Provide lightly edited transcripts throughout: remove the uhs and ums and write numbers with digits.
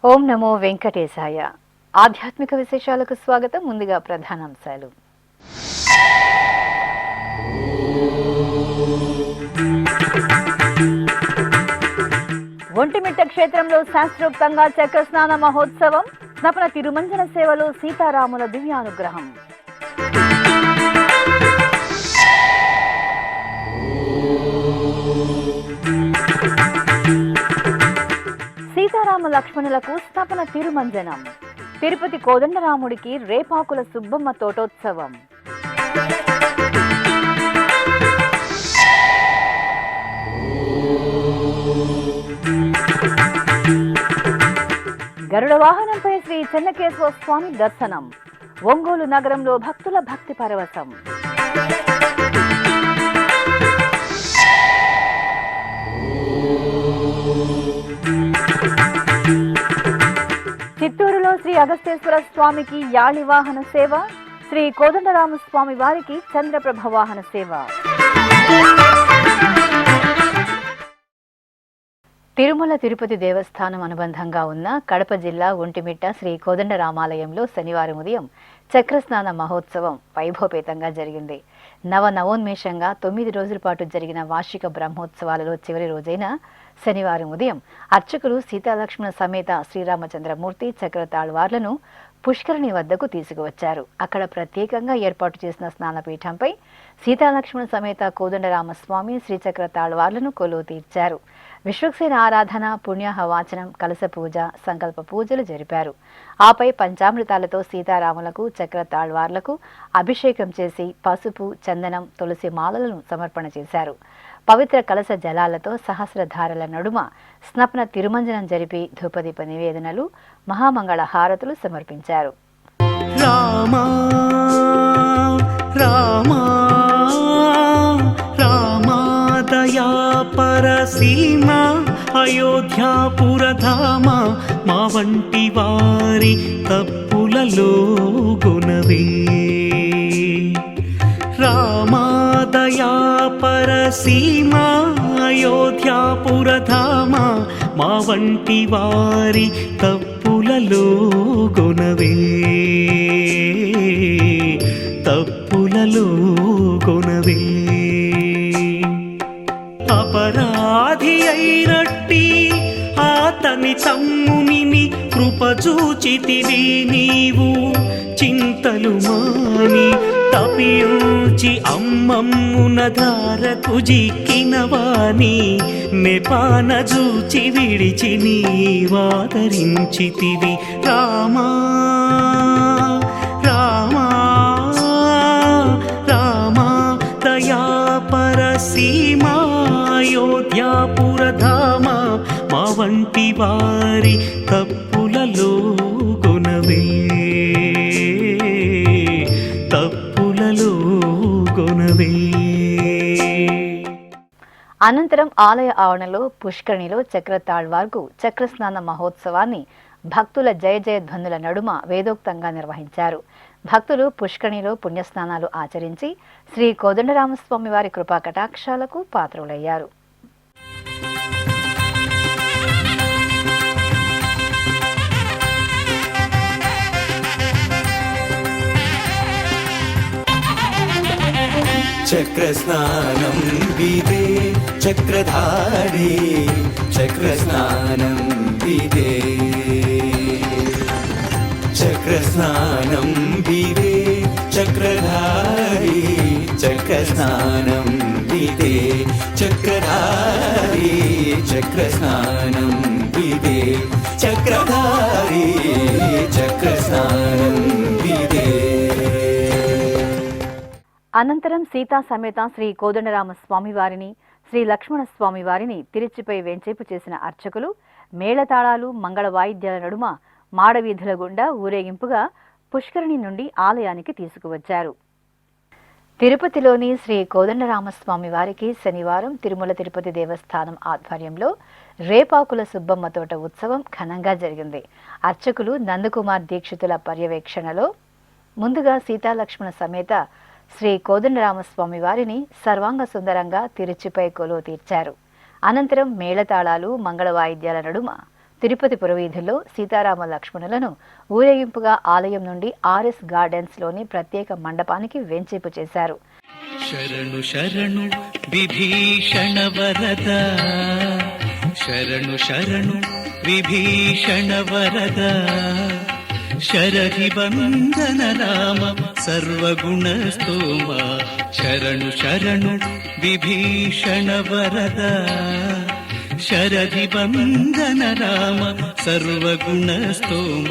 ఓం నమో వెంకటేశాయ. ఆధ్యాత్మిక విశేషాలకు స్వాగతం. ముందుగా ప్రధానాంశాలు. ఒంటిమిట్ట క్షేత్రంలో శాస్త్రోక్తంగా చక్రస్నాన మహోత్సవం, స్నపన తిరుమంజన సేవలో సీతారాముల దివ్యానుగ్రహం. సీతారామ లక్ష్మణులకు స్నపన తిరుమంజనం, తిరుపతి కోదండరాముడికి రేపాకుల సుబ్బమ్మ తోటోత్సవం. గరుడ వాహనంపై శ్రీ చెన్నకేశవ స్వామి దర్శనం, ఒంగోలు నగరంలో భక్తుల భక్తి పరవశం. చిత్తూరులో శ్రీ అగస్తేశ్వర స్వామికి యాళి వాహన సేవ, శ్రీ కోదండరామ స్వామి వారికి చంద్రప్రభ వాహన సేవ. తిరుమల తిరుపతి దేవస్థానం అనుబంధంగా ఉన్న కడప జిల్లా ఒంటిమిట్ట శ్రీ కోదండరామాలయంలో శనివారం ఉదయం చక్రస్నాన మహోత్సవం వైభవపేతంగా జరిగింది. నవోన్మేషంగా 9 రోజుల పాటు జరిగిన వార్షిక బ్రహ్మోత్సవాలలో చివరి రోజైన శనివారం ఉదయం అర్చకులు సీతాలక్ష్మణ సమేత శ్రీరామచంద్రమూర్తి చక్రతాళ్వార్లను పుష్కరిణి వద్దకు తీసుకువచ్చారు. అక్కడ ప్రత్యేకంగా ఏర్పాటు చేసిన స్నానపీఠంపై సీతాలక్ష్మణ సమేత కోదండరామస్వామి శ్రీచక్ర తాళ్వార్లను కొలువు తీర్చారు. విశ్వక్సేన ఆరాధన, పుణ్యాహ వాచనం, కలశ పూజ, సంకల్ప పూజలు జరిపారు. ఆపై పంచామృతాలతో సీతారాములకు చక్ర తాళ్వార్లకు అభిషేకం చేసి పసుపు, చందనం, తులసి మాలలను సమర్పణ చేశారు. పవిత్ర కలశ జలాలతో సహస్రధారల నడుమ స్నపన తిరుమంజనం జరిపి ధూపదీప నివేదనలు, మహామంగళ హారతులు సమర్పించారు. రామా రామా రామా దయా పరసీమ అయోధ్యాపురధామ మా వంటి వారి తప్పులలో గుణవే. రామా దయా పరసీమ అయోధ్యాపురధామ మా వంటి వారి తప్పులలో గుణవే, తప్పులలో గుణవే. అపరాధి అయినట్టి ఆతని తమ్ముని కృపచూచితివి నీవు, చింతలు మాని తపించి అమ్మమ్మున ధారకు జిక్కినవాని నెపాన జూచి విడిచి నీవాదరించితివి. రామా రామా రామా దయా పరసీమ అయోధ్యాపురధామ మా వంటి వారి తప్పులలో గుణవే, తప్పులలో గుణవే. అనంతరం ఆలయ ఆవరణలో పుష్కరిణిలో చక్రతాళ్వార్కు చక్రస్నాన మహోత్సవాన్ని భక్తుల జయ జయధ్వనుల నడుమ వేదోక్తంగా నిర్వహించారు. భక్తులు పుష్కరిణిలో పుణ్యస్నానాలు ఆచరించి శ్రీ కోదండరామస్వామి వారి కృపా కటాక్షాలకు పాత్రులయ్యారు. చక్రస్నానం విదే చక్రధారి, చక్రస్నానం విదే చక్రస్నానం విదే చక్రధారి, చక్రస్నానం విదే చక్రధారి, చక్రస్నానం విదే చక్రధారి, చక్రస్నానం విదే. అనంతరం సీతా సమేత శ్రీ కోదండరామ స్వామి వారిని, శ్రీ లక్ష్మణ స్వామి వారిని తిరుచిపై వేంచేపు చేసిన అర్చకులు మేళతాళాలు మంగళ వాయిద్యాల నడుమ మాడవీధుల గుండా ఊరేగింపుగా పుష్కరిణి నుండి ఆలయానికి తీసుకువచ్చారు. తిరుపతిలోని శ్రీ కోదండరామస్వామి వారికి శనివారం తిరుమల తిరుపతి దేవస్థానం ఆధ్వర్యంలో రేపాకుల సుబ్బమ్మ తోట ఉత్సవం ఘనంగా జరిగింది. అర్చకులు నందకుమార్ దీక్షితుల పర్యవేక్షణలో ముందుగా సీతాలక్ష్మణ సమేత శ్రీ కోదండరామస్వామి వారిని సర్వాంగ సుందరంగా తిరుచిపై కొలువు తీర్చారు. అనంతరం మేళతాళాలు మంగళ వాయిద్యాల నడుమ తిరుపతి పురవీధుల్లో సీతారామ లక్ష్మణులను ఊరేగింపుగా ఆలయం నుండి ఆర్ఎస్ గార్డెన్స్ లోని ప్రత్యేక మండపానికి వెంచేపు చేశారు. శరణు శరణు విభీషణ వరద, శరణు శరణు విభీషణ వరద, శరధి బంధన రామ సర్వగుణ స్తోమ, శరణు శరణు విభీషణ వరద, శరధి బంధన రామ సర్వగుణ స్తోమ,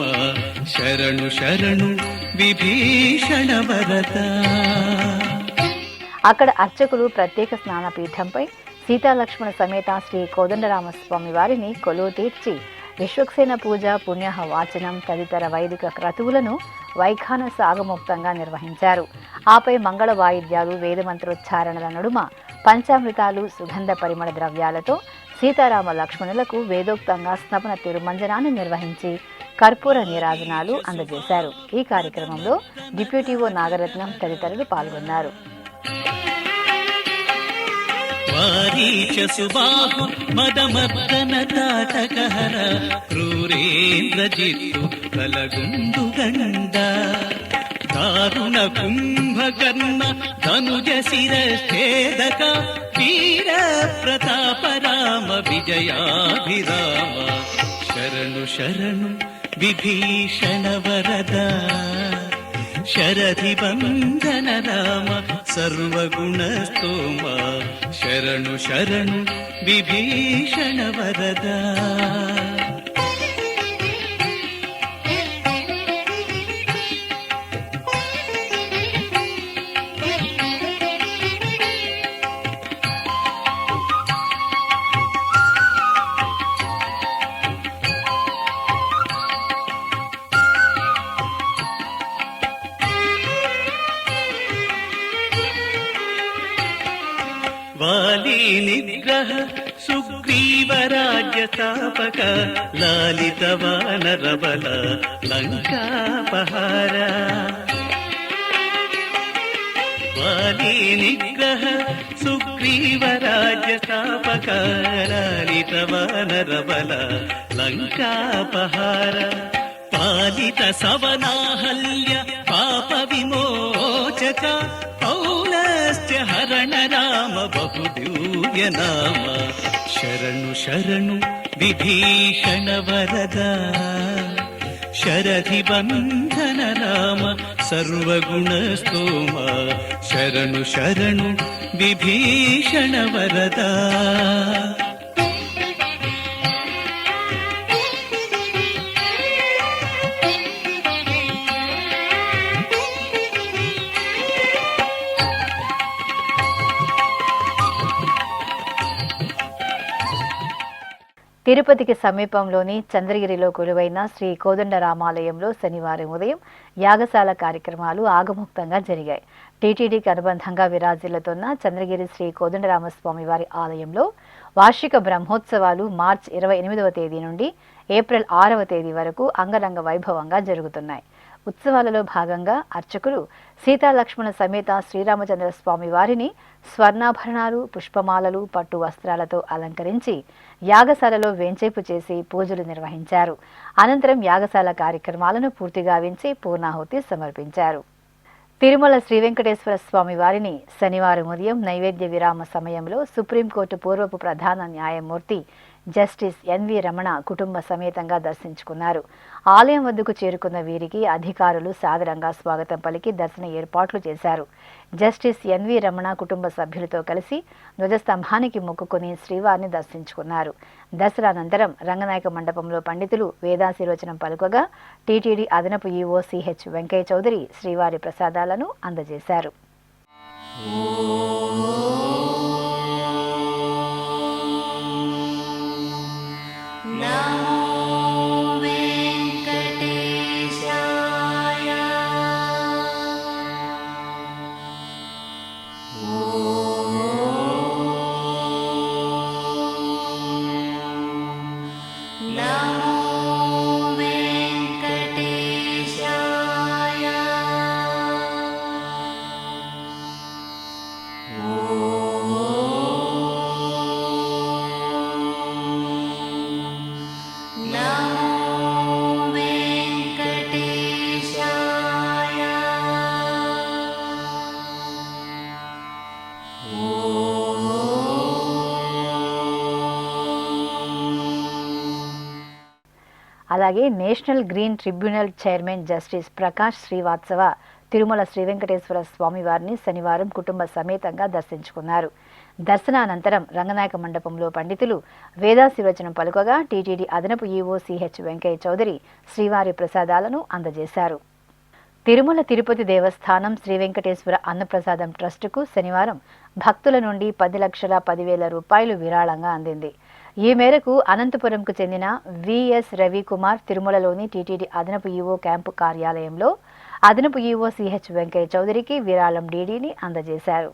శరణు శరణు విభీషణ వరద. అక్కడ అర్చకులు ప్రత్యేక స్నానపీఠంపై సీతాలక్ష్మణ సమేత శ్రీ కోదండరామస్వామి వారిని కొలువు తీర్చి విశ్వక్సేన పూజ, పుణ్యాహ వాచనం తదితర వైదిక క్రతువులను వైఖాన సాగముక్తంగా నిర్వహించారు. ఆపై మంగళ వాయిద్యాలు, వేదమంత్రోచ్చారణల నడుమ పంచామృతాలు, సుగంధ పరిమళ ద్రవ్యాలతో సీతారామ లక్ష్మణులకు వేదోక్తంగా స్నపన తిరుమంజనాన్ని నిర్వహించి కర్పూర నీరాజనాలు అందజేశారు. ఈ కార్యక్రమంలో డిప్యూటీఓ నాగరత్నం తదితరులు పాల్గొన్నారు. వారీచ సుబాహు మదమర్దన తాటకహర క్రూరేంద్రజిత్తు కలగుండు గండ, దారుణ కుంభకర్ణ ధనుజ శిరఛేదక వీర ప్రతాప రామ విజయాభిరామ, శరణు శరణు విభీషణ వరద, శరధి బంధన రామ సర్వగుణ స్తోమ, శరణు శరణు విభీషణ వరద. వాలి నిగ్రహ సుగ్రీవరాజ్య స్థాపక లాలిత వానర బల లంకాపహార, వాలి నిగ్రహ సుగ్రీవరాజ్య స్థాపక లాలిత వానర బల లంకాపహార, పాలిత సవనాహల్య పాప విమోచక పౌలస్త్య హరణ రామ బహుదివ్య నామ, శరణు శరణు విభీషణ వరద, శరధి బంధన రామ సర్వగుణ స్తోమ, శరణు శరణు విభీషణ వరద. తిరుపతికి సమీపంలోని చంద్రగిరిలో కొలువైన శ్రీ కోదండరామాలయంలో శనివారం ఉదయం యాగశాల కార్యక్రమాలు ఆగముక్తంగా జరిగాయి. టీటీడీకి అనుబంధంగా విరాజిల్లుతున్న చంద్రగిరి శ్రీ కోదండరామస్వామి వారి ఆలయంలో వార్షిక బ్రహ్మోత్సవాలు మార్చి 28వ తేదీ నుండి ఏప్రిల్ 6వ తేదీ వరకు అంగరంగ వైభవంగా జరుగుతున్నాయి. ఉత్సవాలలో భాగంగా అర్చకులు సీతాలక్ష్మణ సమేత శ్రీరామచంద్ర స్వామి వారిని స్వర్ణాభరణాలు, పుష్పమాలలు, పట్టు వస్త్రాలతో అలంకరించి యాగశాలలో వేంచేపు చేసి పూజలు నిర్వహించారు. అనంతరం యాగశాల కార్యక్రమాలను పూర్తిగా వించి పూర్ణాహుతి సమర్పించారు. తిరుమల శ్రీ వెంకటేశ్వర స్వామి వారిని శనివారం ఉదయం నైవేద్య విరామ సమయంలో సుప్రీంకోర్టు పూర్వపు ప్రధాన న్యాయమూర్తి జస్టిస్ ఎన్వి రమణ కుటుంబ సమేతంగా దర్శించుకున్నారు. ఆలయం వద్దకు చేరుకున్న వీరికి అధికారులు సాదరంగా స్వాగతం పలికి దర్శన ఏర్పాట్లు చేశారు. జస్టిస్ ఎన్వి రమణ కుటుంబ సభ్యులతో కలిసి ధ్వజస్తంభానికి మొక్కుకుని శ్రీవారిని దర్శించుకున్నారు. దసరానంతరం రంగనాయక మండపంలో పండితులు వేదాశీర్వచనం పలుకగా టీటీడీ అదనపు ఈవో సిహెచ్ వెంకయ్య చౌదరి శ్రీవారి ప్రసాదాలను అందజేశారు. Now అలాగే national green tribunal chairman justice Prakash Srivastava Tirumala Sri Venkateswara స్వామివారిని శనివారం కుటుంబ సమేతంగా దర్శించుకున్నారు. దర్శనానంతరం రంగనాయక మండపంలో పండితులు వేదాశీర్వచనం పలుకగా టీటీడీ అదనపు ఈవో సిహెచ్ వెంకయ్య చౌదరి శ్రీవారి ప్రసాదాలను అందజేశారు. తిరుమల తిరుపతి దేవస్థానం శ్రీ వెంకటేశ్వర అన్నప్రసాదం ట్రస్టుకు శనివారం భక్తుల నుండి 10,10,000 రూపాయలు విరాళంగా అందింది. ఈ మేరకు అనంతపురంకు చెందిన విఎస్ రవికుమార్ తిరుమలలోని టీటీడీ అదనపు ఈవో క్యాంపు కార్యాలయంలో అదనపు ఈవో సిహెచ్ వెంకయ్య చౌదరికి విరాళం డీడీని అందజేశారు.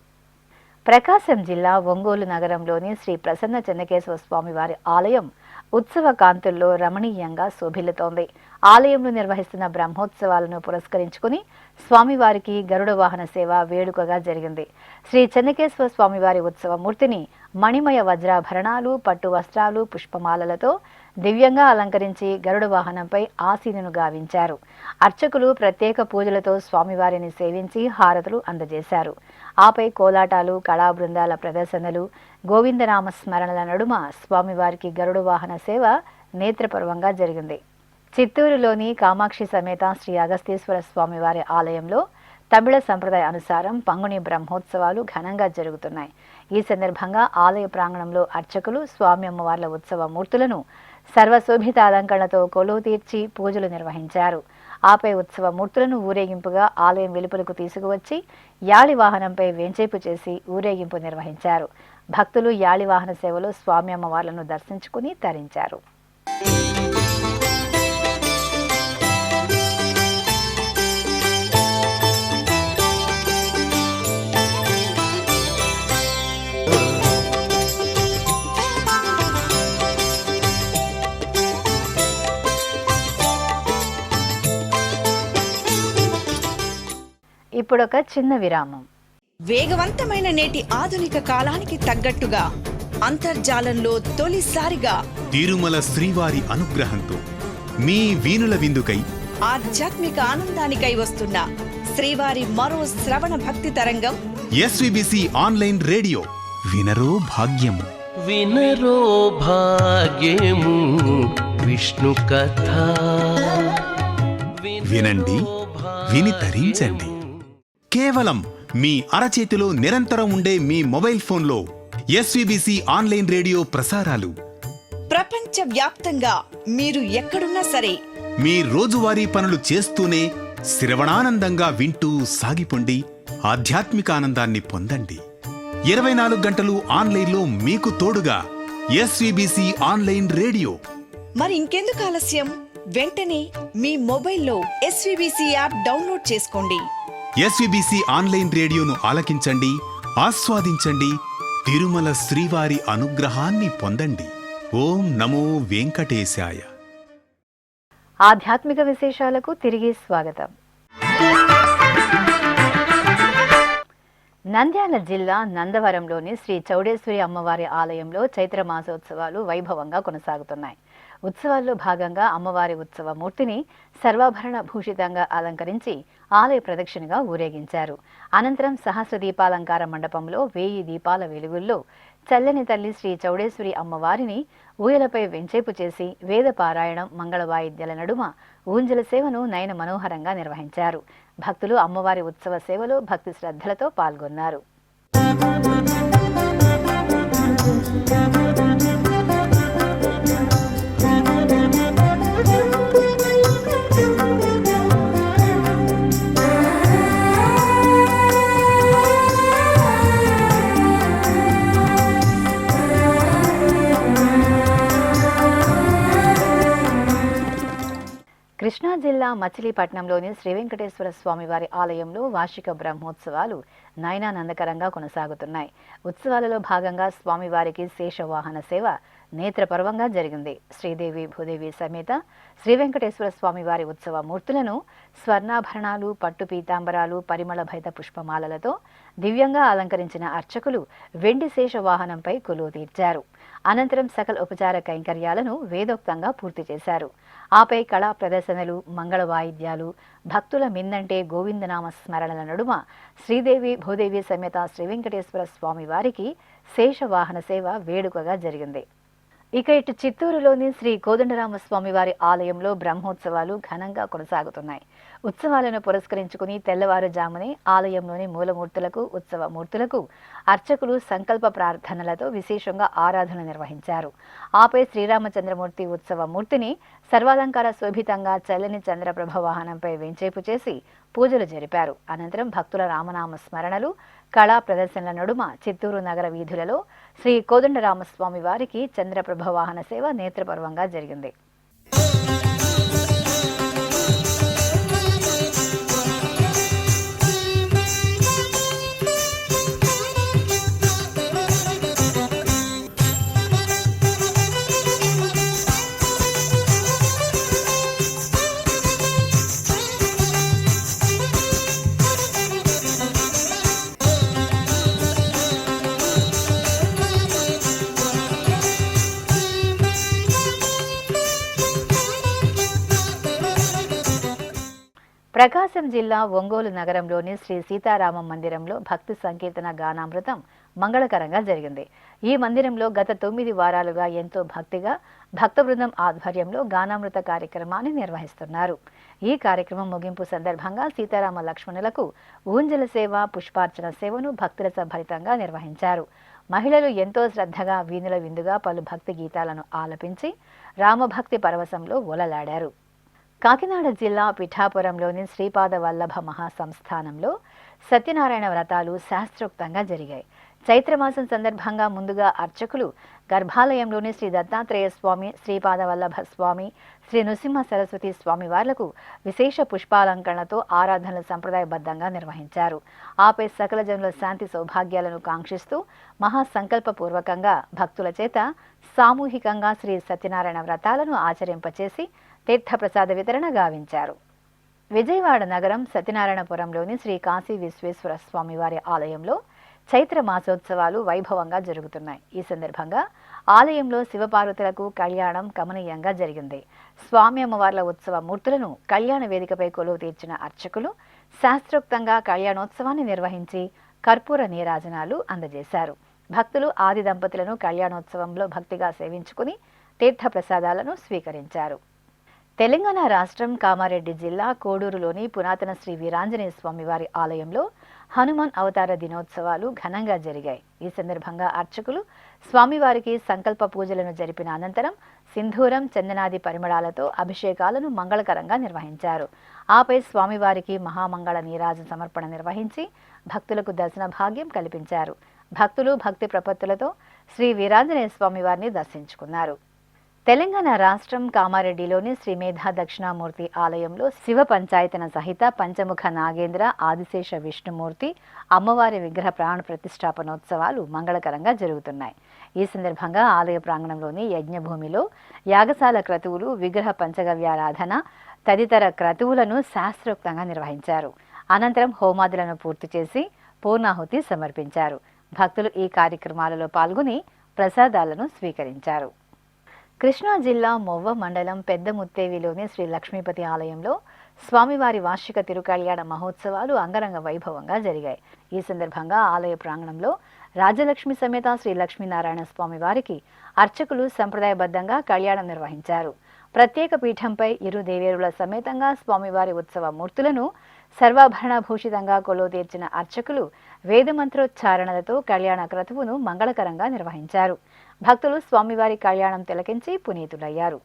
ప్రకాశం జిల్లా ఒంగోలు నగరంలోని శ్రీ ప్రసన్న చెన్నకేశవ స్వామివారి ఆలయం ఉత్సవ కాంతుల్లో రమణీయంగా శోభిల్లుతోంది. ఆలయంలో నిర్వహిస్తున్న బ్రహ్మోత్సవాలను పురస్కరించుకుని స్వామివారికి గరుడ వాహన సేవ వేడుకగా జరిగింది. శ్రీ చెన్నకేశవ స్వామివారి ఉత్సవ మూర్తిని మణిమయ వజ్రాభరణాలు, పట్టు వస్త్రాలు, పుష్పమాలలతో దివ్యంగా అలంకరించి గరుడ వాహనంపై ఆసీనును గావించారు. అర్చకులు ప్రత్యేక పూజలతో స్వామివారిని సేవించి హారతులు అందజేశారు. ఆపై కోలాటాలు, కళా బృందాల ప్రదర్శనలు, గోవిందనామ స్మరణల నడుమ స్వామివారికి గరుడ వాహన సేవ నేత్రపర్వంగా జరిగింది. చిత్తూరులోని కామాక్షి సమేత శ్రీ అగస్తీశ్వర స్వామివారి ఆలయంలో తమిళ సంప్రదాయ అనుసారం పంగుని బ్రహ్మోత్సవాలు ఘనంగా జరుగుతున్నాయి. ఈ సందర్భంగా ఆలయ ప్రాంగణంలో అర్చకులు స్వామి అమ్మవార్ల ఉత్సవ మూర్తులను సర్వశోభిత అలంకరణతో కొలువు తీర్చి పూజలు నిర్వహించారు. ఆపై ఉత్సవ మూర్తులను ఊరేగింపుగా ఆలయం వెలుపలకు తీసుకువచ్చి యాళి వాహనంపై వేంచేపు చేసి ఊరేగింపు నిర్వహించారు. భక్తులు యాళి వాహన సేవలో స్వామి అమ్మవార్లను దర్శించుకుని తరించారు. ఇప్పుడొక చిన్న విరామం. వేగవంతమైన నేటి ఆధునిక కాలానికి తగ్గట్టుగా అంతర్జాలంలో తొలిసారిగా తిరుమల శ్రీవారి అనుగ్రహంతో మీ వీణుల విందుకై ఆధ్యాత్మిక ఆనందానికై వస్తున్న శ్రీవారి మరో శ్రవణ భక్తి తరంగం ఎస్విబిసి ఆన్లైన్ రేడియో వినరో భాగ్యము. వినరో భాగ్యము విష్ణు కథ. వినండి, విని తరించండి. కేవలం మీ అరచేతిలో నిరంతరం ఉండే మీ మొబైల్ ఫోన్లో ఎస్విబిసి ఆన్లైన్ రేడియో ప్రసారాలు ప్రపంచ వ్యాప్తంగా మీరు ఎక్కడున్నా సరే మీ రోజువారీ పనులు చేస్తూనే శ్రవణానందంగా వింటూ సాగిపోండి. ఆధ్యాత్మిక ఆనందాన్ని పొందండి. 24 గంటలు ఆన్లైన్లో మీకు తోడుగా ఎస్విబిసి ఆన్లైన్ రేడియో. మరి ఇంకెందుకు ఆలస్యం? వెంటనే మీ మొబైల్లో ఎస్విబిసి యాప్ డౌన్లోడ్ చేసుకోండి. ఎస్విబిసి ఆన్లైన్ రేడియోను ఆలకించండి, ఆస్వాదించండి. తిరుమల శ్రీవారి అనుగ్రహాన్ని పొందండి. ఓం నమో వెంకటేశాయ. ఆధ్యాత్మిక విశేషాలకు తిరిగి స్వాగతం. నంద్యాల జిల్లా నందవరంలోని శ్రీ చౌడేశ్వరి అమ్మవారి ఆలయంలో చైత్ర మాసోత్సవాలు వైభవంగా కొనసాగుతున్నాయి. ఉత్సవాల్లో భాగంగా అమ్మవారి ఉత్సవ మూర్తిని సర్వాభరణ భూషితంగా అలంకరించి ఆలయ ప్రదక్షిణగా ఊరేగించారు. అనంతరం సహస్ర దీపాలంకార మండపంలో 1000 దీపాల వెలుగుల్లో చల్లని తల్లి శ్రీ చౌడేశ్వరి అమ్మవారిని ఊయలపై వెంచేపు చేసి వేద పారాయణం, మంగళ వాయిద్యాల నడుమ ఊంజల సేవను నయన మనోహరంగా నిర్వహించారు. భక్తులు అమ్మవారి ఉత్సవ సేవలో భక్తి శ్రద్ధలతో పాల్గొన్నారు. కృష్ణా జిల్లా మచిలీపట్నంలోని శ్రీ వెంకటేశ్వర స్వామివారి ఆలయంలో వార్షిక బ్రహ్మోత్సవాలు నయనానందకరంగా కొనసాగుతున్నాయి. ఉత్సవాలలో భాగంగా స్వామివారికి శేషవాహన సేవ నేత్రపర్వంగా జరిగింది. శ్రీదేవి భూదేవి సమేత శ్రీ వెంకటేశ్వర స్వామివారి ఉత్సవ మూర్తులను స్వర్ణాభరణాలు, పట్టు పీతాంబరాలు, పరిమళ భైత పుష్పమాలలతో దివ్యంగా అలంకరించిన అర్చకులు వెండి శేషవాహనంపై కొలువు తీర్చారు. అనంతరం సకల ఉపచార కైంకర్యాలను వేదోక్తంగా పూర్తి చేశారు. ఆపై కళా ప్రదర్శనలు, మంగళ వాయిద్యాలు, భక్తుల మిన్నంటే గోవిందనామ స్మరణల నడుమ శ్రీదేవి భూదేవి సమేత శ్రీ వెంకటేశ్వర స్వామి వారికి శేషవాహన సేవ వేడుకగా జరిగింది. ఇక ఇటు చిత్తూరులోని శ్రీ కోదండరామస్వామి వారి ఆలయంలో బ్రహ్మోత్సవాలు ఘనంగా కొనసాగుతున్నాయి. ఉత్సవాలను పురస్కరించుకుని తెల్లవారుజామునే ఆలయంలోని మూలమూర్తులకు, ఉత్సవ మూర్తులకు అర్చకులు సంకల్ప ప్రార్థనలతో విశేషంగా ఆరాధన నిర్వహించారు. ఆపై శ్రీరామచంద్రమూర్తి ఉత్సవ మూర్తిని సర్వాలంకార శోభితంగా చల్లని చంద్రప్రభ వాహనంపై వెంచేపు చేసి పూజలు జరిపారు. అనంతరం భక్తుల రామనామ స్మరణలు, కళా ప్రదర్శనల నడుమ చిత్తూరు నగర వీధులలో శ్రీ కోదండరామస్వామి వారికి చంద్రప్రభ వాహన సేవ నేత్రపర్వంగా జరిగింది. ప్రకాశం జిల్లా ఒంగోలు నగరంలోని శ్రీ సీతారామం మందిరంలో భక్తి సంకీర్తన గానామృతం మంగళకరంగా జరిగింది. ఈ మందిరంలో గత 9 వారాలుగా ఎంతో భక్తిగా భక్త బృందం ఆధ్వర్యంలో గానామృత కార్యక్రమాన్ని నిర్వహిస్తున్నారు. ఈ కార్యక్రమం ముగింపు సందర్భంగా సీతారామ లక్ష్మణులకు ఊంజల సేవ, పుష్పార్చన సేవను భక్తుల భరితంగా నిర్వహించారు. మహిళలు ఎంతో శ్రద్ధగా వీణుల విందుగా పలు భక్తి గీతాలను ఆలపించి రామభక్తి పరవశంలో ఓలలాడారు. కాకినాడ జిల్లా పిఠాపురంలోని శ్రీపాద వల్లభ మహాసంస్థానంలో సత్యనారాయణ వ్రతాలు శాస్త్రోక్తంగా జరిగాయి. చైత్రమాసం సందర్భంగా ముందుగా అర్చకులు గర్భాలయంలోని శ్రీ దత్తాత్రేయ స్వామి, శ్రీపాద వల్లభ స్వామి, శ్రీ నృసింహ సరస్వతి స్వామి వార్లకు విశేష పుష్పాలంకరణతో ఆరాధనలు సంప్రదాయబద్ధంగా నిర్వహించారు. ఆపై సకల జనుల శాంతి సౌభాగ్యాలను కాంక్షిస్తూ మహాసంకల్పపూర్వకంగా భక్తుల చేత సామూహికంగా శ్రీ సత్యనారాయణ వ్రతాలను ఆచరింపచేసి తీర్థప్రసాద వితరణ గావించారు. విజయవాడ నగరం సత్యనారాయణపురంలోని శ్రీ కాశీ విశ్వేశ్వర స్వామి వారి ఆలయంలో చైత్ర మాసోత్సవాలు వైభవంగా జరుగుతున్నాయి. ఈ సందర్భంగా ఆలయంలో శివపార్వతులకు కళ్యాణం కమనీయంగా జరిగింది. స్వామి అమ్మవార్ల ఉత్సవ మూర్తులను కళ్యాణ వేదికపై కొలువు తీర్చిన అర్చకులు శాస్త్రోక్తంగా కళ్యాణోత్సవాన్ని నిర్వహించి కర్పూర నీరాజనాలు అందజేశారు. భక్తులు ఆది దంపతులను కళ్యాణోత్సవంలో భక్తిగా సేవించుకుని తీర్థప్రసాదాలను స్వీకరించారు. తెలంగాణ రాష్ట్రం కామారెడ్డి జిల్లా కోడూరులోని పురాతన శ్రీ వీరాంజనేయ స్వామి వారి ఆలయంలో హనుమాన్ అవతార దినోత్సవాలు ఘనంగా జరిగాయి. ఈ సందర్భంగా అర్చకులు స్వామివారికి సంకల్ప పూజలను జరిపిన అనంతరం సింధూరం, చందనాది పరిమళాలతో అభిషేకాలను మంగళకరంగా నిర్వహించారు. ఆపై స్వామివారికి మహామంగళ నీరాజ సమర్పణ నిర్వహించి భక్తులకు దర్శన భాగ్యం కల్పించారు. భక్తులు భక్తి ప్రపత్తులతో శ్రీ వీరాంజనేయ స్వామి వారిని దర్శించుకున్నారు. తెలంగాణ రాష్ట్రం కామారెడ్డిలోని శ్రీ మేధా దక్షిణామూర్తి ఆలయంలో శివ పంచాయతన సహిత పంచముఖ నాగేంద్ర ఆదిశేష విష్ణుమూర్తి అమ్మవారి విగ్రహ ప్రాణ ప్రతిష్టాపనోత్సవాలు మంగళకరంగా జరుగుతున్నాయి. ఈ సందర్భంగా ఆలయ ప్రాంగణంలోని యజ్ఞభూమిలో యాగశాల క్రతువులు, విగ్రహ పంచగవ్యారాధన తదితర క్రతువులను శాస్త్రోక్తంగా నిర్వహించారు. అనంతరం హోమాదులను పూర్తి చేసి పూర్ణాహుతి సమర్పించారు. భక్తులు ఈ కార్యక్రమాలలో పాల్గొని ప్రసాదాలను స్వీకరించారు. కృష్ణా జిల్లా మొవ్వ మండలం పెద్ద ముత్తేవిలోని శ్రీ లక్ష్మీపతి ఆలయంలో స్వామివారి వార్షిక తిరుకళ్యాణ మహోత్సవాలు అంగరంగ వైభవంగా జరిగాయి. ఈ సందర్భంగా ఆలయ ప్రాంగణంలో రాజలక్ష్మి సమేత శ్రీ లక్ష్మీనారాయణ స్వామి వారికి అర్చకులు సంప్రదాయబద్ధంగా కళ్యాణం నిర్వహించారు. ప్రత్యేక పీఠంపై ఇరు దేవేరుల సమేతంగా స్వామివారి ఉత్సవ మూర్తులను సర్వాభరణ భూషితంగా కొలువు తీర్చిన అర్చకులు వేదమంత్రోచ్చారణలతో కళ్యాణ క్రతువును మంగళకరంగా నిర్వహించారు. భక్తులు స్వామివారి కళ్యాణం తిలకించి పునీతులయ్యారు.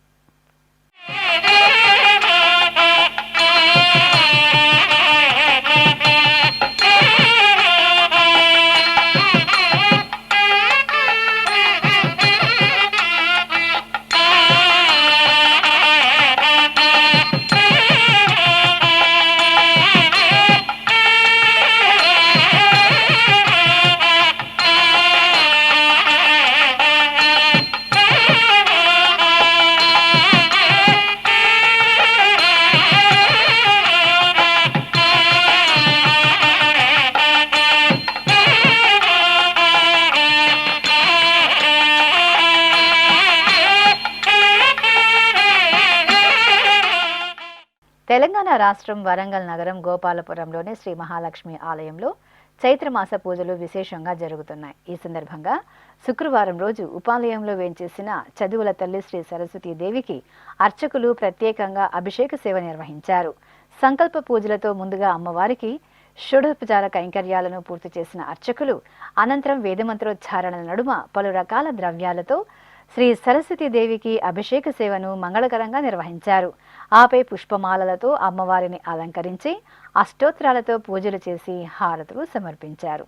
తెలంగాణ రాష్ట్రం వరంగల్ నగరం గోపాలపురంలోని శ్రీ మహాలక్ష్మి ఆలయంలో చైత్రమాస పూజలు విశేషంగా జరుగుతున్నాయి. ఈ సందర్భంగా శుక్రవారం రోజు ఉపాలయంలో వేంచేసిన చదువుల తల్లి శ్రీ సరస్వతీదేవికి అర్చకులు ప్రత్యేకంగా అభిషేక సేవ నిర్వహించారు. సంకల్ప పూజలతో ముందుగా అమ్మవారికి షోడోపచార కైంకర్యాలను పూర్తి చేసిన అర్చకులు అనంతరం వేదమంత్రోచ్చారణల నడుమ పలు రకాల ద్రవ్యాలతో శ్రీ సరస్వతీదేవికి అభిషేక సేవను మంగళకరంగా నిర్వహించారు. ఆపై పుష్పమాలలతో అమ్మవారిని అలంకరించి అష్టోత్తరాలతో పూజలు చేసి హారతులు సమర్పించారు.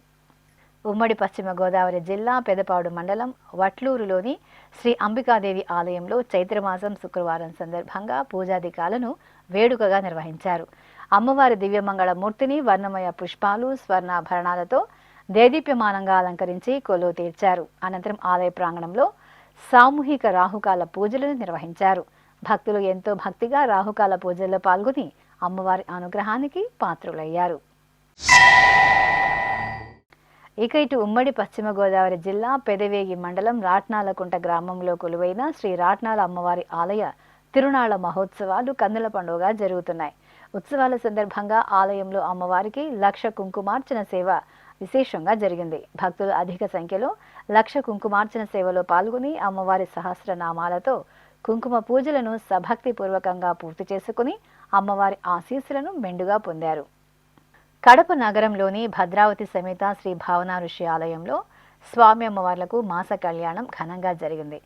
ఉమ్మడి పశ్చిమ గోదావరి జిల్లా పెదపాడు మండలం వట్లూరులోని శ్రీ అంబికాదేవి ఆలయంలో చైత్రమాసం శుక్రవారం సందర్భంగా పూజాధికాలను వేడుకగా నిర్వహించారు. అమ్మవారి దివ్యమంగళ మూర్తిని వర్ణమయ పుష్పాలు స్వర్ణాభరణాలతో దేదీప్యమానంగా అలంకరించి కొలువు తీర్చారు. అనంతరం ఆలయ ప్రాంగణంలో సామూహిక రాహుకాల పూజలను నిర్వహించారు. భక్తులు ఎంతో భక్తిగా రాహుకాల పూజల్లో పాల్గొని అమ్మవారి అనుగ్రహానికి పాత్రులయ్యారు. ఇక ఇటు ఉమ్మడి పశ్చిమ గోదావరి జిల్లా పెదవేగి మండలం రాట్నాలకుంట గ్రామంలో కొలువైన శ్రీ రాట్నాల అమ్మవారి ఆలయ తిరునాళ్ల మహోత్సవాలు కన్నుల పండుగగా జరుగుతున్నాయి. ఉత్సవాల సందర్భంగా ఆలయంలో అమ్మవారికి 1,00,000 కుంకుమార్చన సేవ విశేషంగా జరిగింది. భక్తులు అధిక సంఖ్యలో 1,00,000 కుంకుమార్చన సేవలో పాల్గొని అమ్మవారి సహస్రనామాలతో కుంకుమ పూజలను సభక్తిపూర్వకంగా పూర్తి చేసుకుని అమ్మవారి ఆశీస్సులను మెండుగా పొందారు. కడప నగరంలోని భద్రావతి సమేత శ్రీ భావన ఋషి ఆలయంలో స్వామి అమ్మవార్లకు మాస కళ్యాణం ఘనంగా జరిగింది.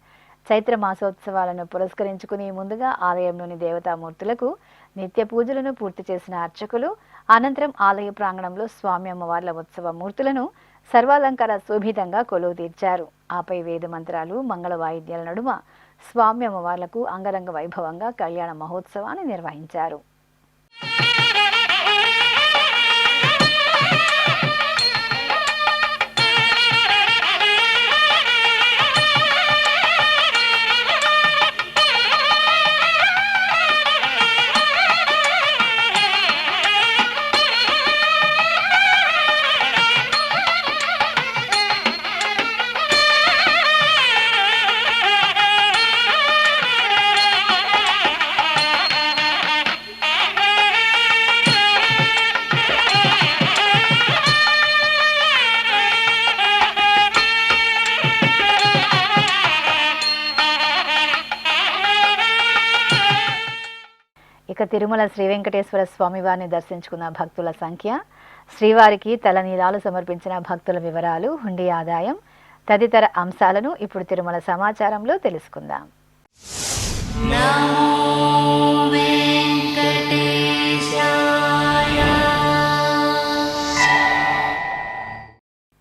చైత్ర మాసోత్సవాలను పురస్కరించుకుని ముందుగా ఆలయంలోని దేవతామూర్తులకు నిత్య పూజలను పూర్తి చేసిన అర్చకులు అనంతరం ఆలయ ప్రాంగణంలో స్వామి అమ్మవార్ల ఉత్సవ మూర్తులను సర్వాలంకార శోభితంగా కొలువు తీర్చారు. ఆపై వేద మంత్రాలు మంగళ వాయిద్యాల నడుమ స్వామి అమ్మవార్లకు అంగరంగ వైభవంగా కళ్యాణ మహోత్సవాన్ని నిర్వహించారు. ఇక తిరుమల శ్రీ వెంకటేశ్వర స్వామి వారిని దర్శించుకున్న భక్తుల సంఖ్య, శ్రీవారికి తలనీలాలు సమర్పించిన భక్తుల వివరాలు, హుండీ ఆదాయం తదితర అంశాలను ఇప్పుడు తిరుమల సమాచారంలో తెలుసుకుందాం.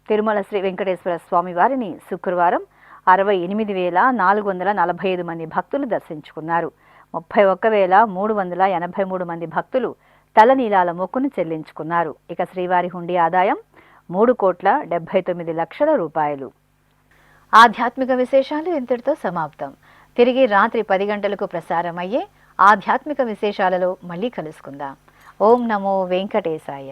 తిరుమల శ్రీ వెంకటేశ్వర స్వామి వారిని శుక్రవారం 68,445 మంది భక్తులు దర్శించుకున్నారు. 31,383 మంది భక్తులు తలనీలాల మొక్కును చెల్లించుకున్నారు. ఇక శ్రీవారి హుండీ ఆదాయం 3,79,00,000 రూపాయలు. ఆధ్యాత్మిక విశేషాలు ఇంతటితో సమాప్తం. తిరిగి రాత్రి 10 గంటలకు ప్రసారమయ్యే ఆధ్యాత్మిక విశేషాలలో మళ్ళీ కలుసుకుందాం. ఓం నమో వెంకటేశాయ.